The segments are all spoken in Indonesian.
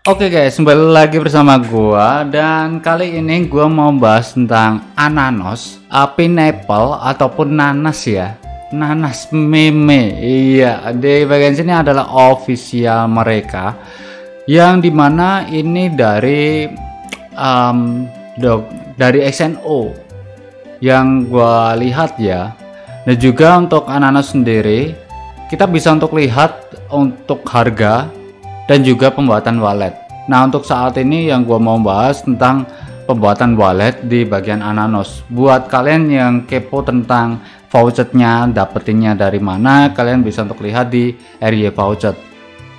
Oke guys, kembali lagi bersama gua dan kali ini gua mau bahas tentang ananos, pineapple ataupun nanas ya. Nanas meme. Iya, di bagian sini adalah official mereka yang dimana ini dari dari XNO yang gua lihat ya. Dan juga untuk ananas sendiri kita bisa untuk lihat untuk harga dan juga pembuatan wallet. Nah, untuk saat ini yang gua mau bahas tentang pembuatan wallet di bagian ananos. Buat kalian yang kepo tentang vouchernya, dapetinnya dari mana, kalian bisa untuk lihat di area voucher.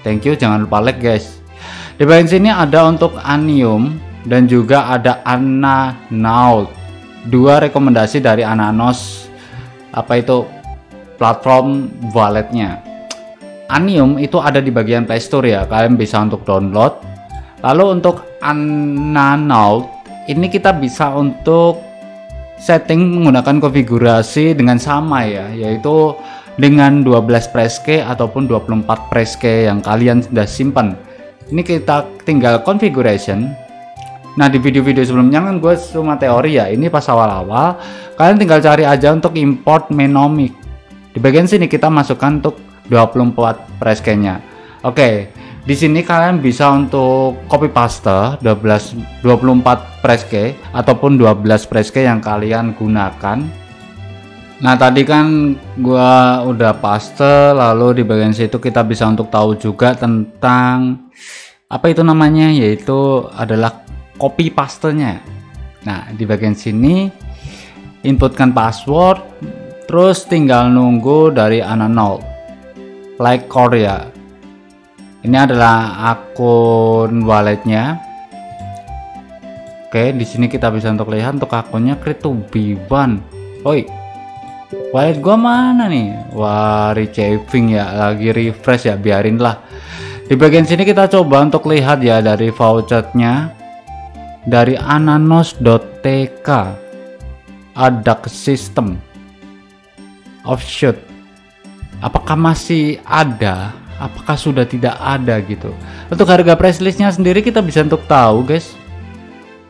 Thank you, jangan lupa like guys. Di bagian sini ada untuk Anium dan juga ada Ananaut. Dua rekomendasi dari Ananos, apa itu platform walletnya. Anium itu ada di bagian Play Store ya, kalian bisa untuk download. Lalu untuk Ananaut ini kita bisa untuk setting menggunakan konfigurasi dengan sama ya, yaitu dengan 12 press key ataupun 24 press key yang kalian sudah simpan. Ini kita tinggal configuration. Nah, di video-video sebelumnya kan gue cuma teori ya, ini pas awal-awal kalian tinggal cari aja untuk import Menomic. Di bagian sini kita masukkan untuk 24 press key-nya. Oke, di sini kalian bisa untuk copy paste 24 press key ataupun 12 press key yang kalian gunakan. Nah, tadi kan gua udah paste, lalu di bagian situ kita bisa untuk tahu juga tentang apa itu namanya, yaitu adalah copy paste-nya. Nah, di bagian sini inputkan password, terus tinggal nunggu dari Ananaut. Like Korea. Ini adalah akun walletnya. Oke, di sini kita bisa untuk lihat untuk akunnya Create2B1. Oi, wallet gua mana nih? Wah, receiving ya, lagi refresh ya, biarin lah. Di bagian sini kita coba untuk lihat ya dari vouchernya dari ananos.tk. Ada ke sistem offshoot. Apakah masih ada? Apakah sudah tidak ada gitu? Untuk harga price listnya sendiri kita bisa untuk tahu guys.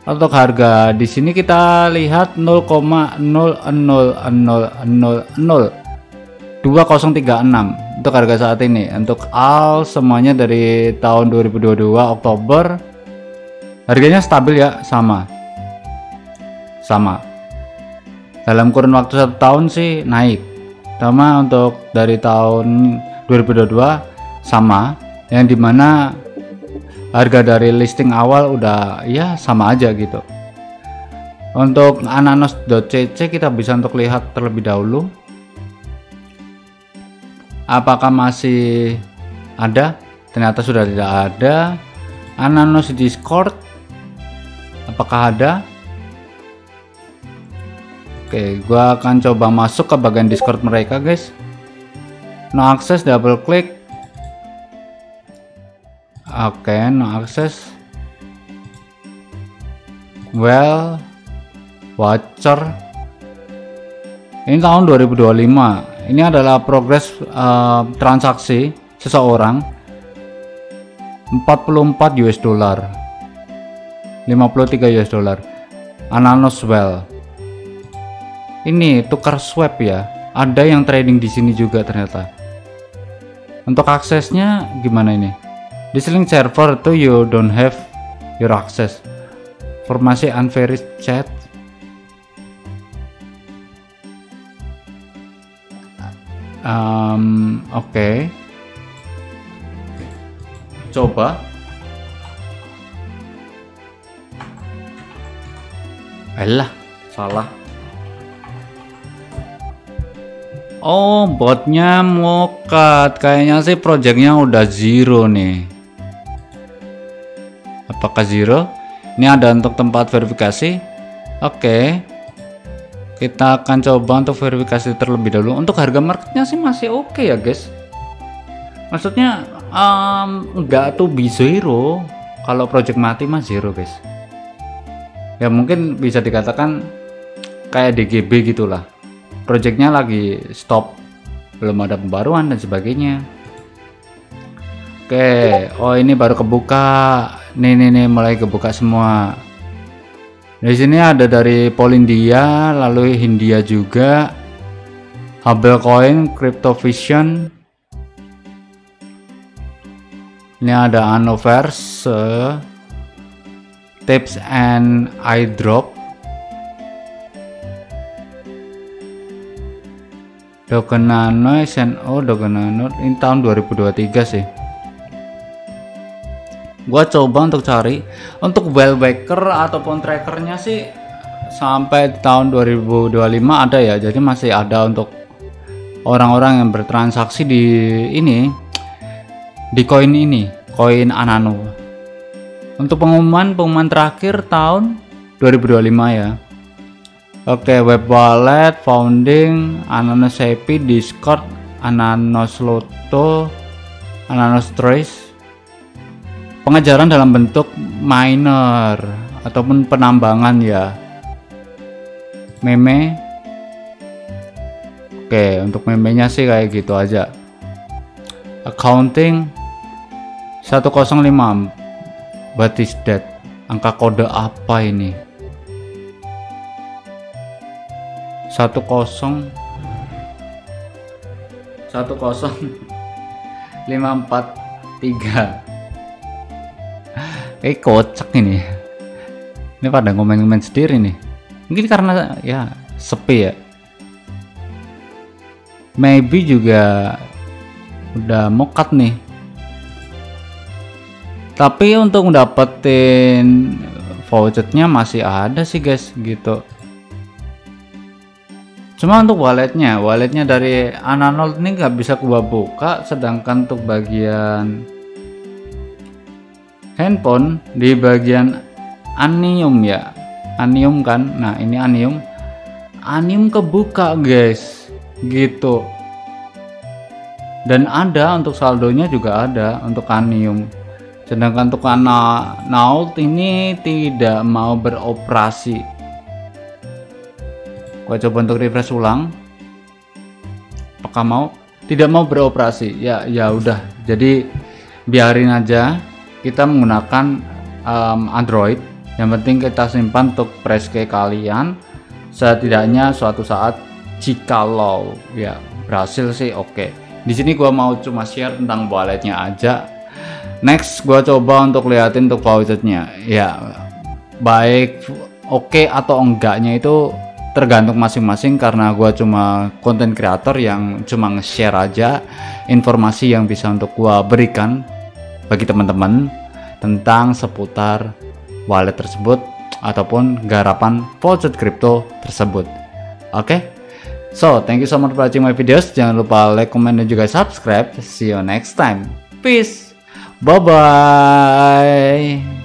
Untuk harga di sini kita lihat 0,000002036 untuk harga saat ini. Untuk all semuanya dari tahun 2022 Oktober harganya stabil ya, sama dalam kurun waktu 1 tahun sih naik, sama untuk dari tahun 2022 sama, yang dimana harga dari listing awal udah ya sama aja gitu. Untuk ananos.cc kita bisa untuk lihat terlebih dahulu apakah masih ada. Ternyata sudah tidak ada. Ananos Discord apakah ada? Oke, gua akan coba masuk ke bagian Discord mereka guys. No access, double klik. Oke, no access. Well, watcher. Ini tahun 2025. Ini adalah progres transaksi seseorang 44 US dollar, 53 US dollar. Ananos well. Ini tukar swap ya. Ada yang trading di sini juga ternyata. Untuk aksesnya gimana ini? This link server tuh you don't have your access. Formasi unverified chat. Oke. Coba. Alah, salah. Oh, botnya mokat. Kayaknya sih projectnya udah zero nih. Apakah zero? Ini ada untuk tempat verifikasi. Oke. Kita akan coba untuk verifikasi terlebih dahulu. Untuk harga marketnya sih masih oke ya guys. Maksudnya enggak tuh be zero. Kalau project mati mah zero guys. Ya mungkin bisa dikatakan kayak DGB gitulah. Projectnya lagi stop, belum ada pembaruan dan sebagainya. Oke, oh ini baru kebuka. nih mulai kebuka semua. Di sini ada dari Polindia, lalu Hindia juga, Hubble Coin, Cryptovision. Ini ada Anoverse, Tips and iDrop, Dogen Nano, SNO, Dogen Nano. Ini tahun 2023 sih. Gua coba untuk cari untuk whale waker ataupun trackernya sih sampai tahun 2025 ada ya, jadi masih ada untuk orang-orang yang bertransaksi di ini, di koin ini, koin Anano. Untuk pengumuman terakhir tahun 2025 ya. Oke, web wallet, founding, Ananos Happy, Discord, Ananos Loto, Ananos Trace. Pengejaran dalam bentuk miner ataupun penambangan ya. Meme. Oke, untuk memenya sih kayak gitu aja. Accounting 105. What is that? Angka kode apa ini? 10543. Kocak ini. Ini pada ngomen-ngomen sendiri nih. Mungkin karena ya sepi ya. Maybe juga udah mokat nih. Tapi untuk dapetin vouchernya masih ada sih guys gitu. Cuma untuk walletnya dari Ananol ini nggak bisa gua buka, sedangkan untuk bagian handphone di bagian Anium ya, Anium kan. Nah ini Anium kebuka guys gitu, dan ada untuk saldonya juga ada untuk Anium, sedangkan untuk Naut ini tidak mau beroperasi. Gua coba untuk refresh ulang, apakah tidak mau beroperasi ya. Ya udah, jadi biarin aja, kita menggunakan Android. Yang penting kita simpan untuk preske kalian, setidaknya suatu saat jikalau ya berhasil sih oke. Di sini gua mau cuma share tentang walletnya aja. Next gua coba untuk liatin untuk vouchernya ya, baik oke atau enggaknya itu tergantung masing-masing, karena gua cuma konten kreator yang cuma nge-share aja informasi yang bisa untuk gua berikan bagi teman-teman tentang seputar wallet tersebut ataupun garapan voucher crypto tersebut. Oke. So, thank you so much for watching my videos. Jangan lupa like, comment, dan juga subscribe. See you next time. Peace. Bye bye.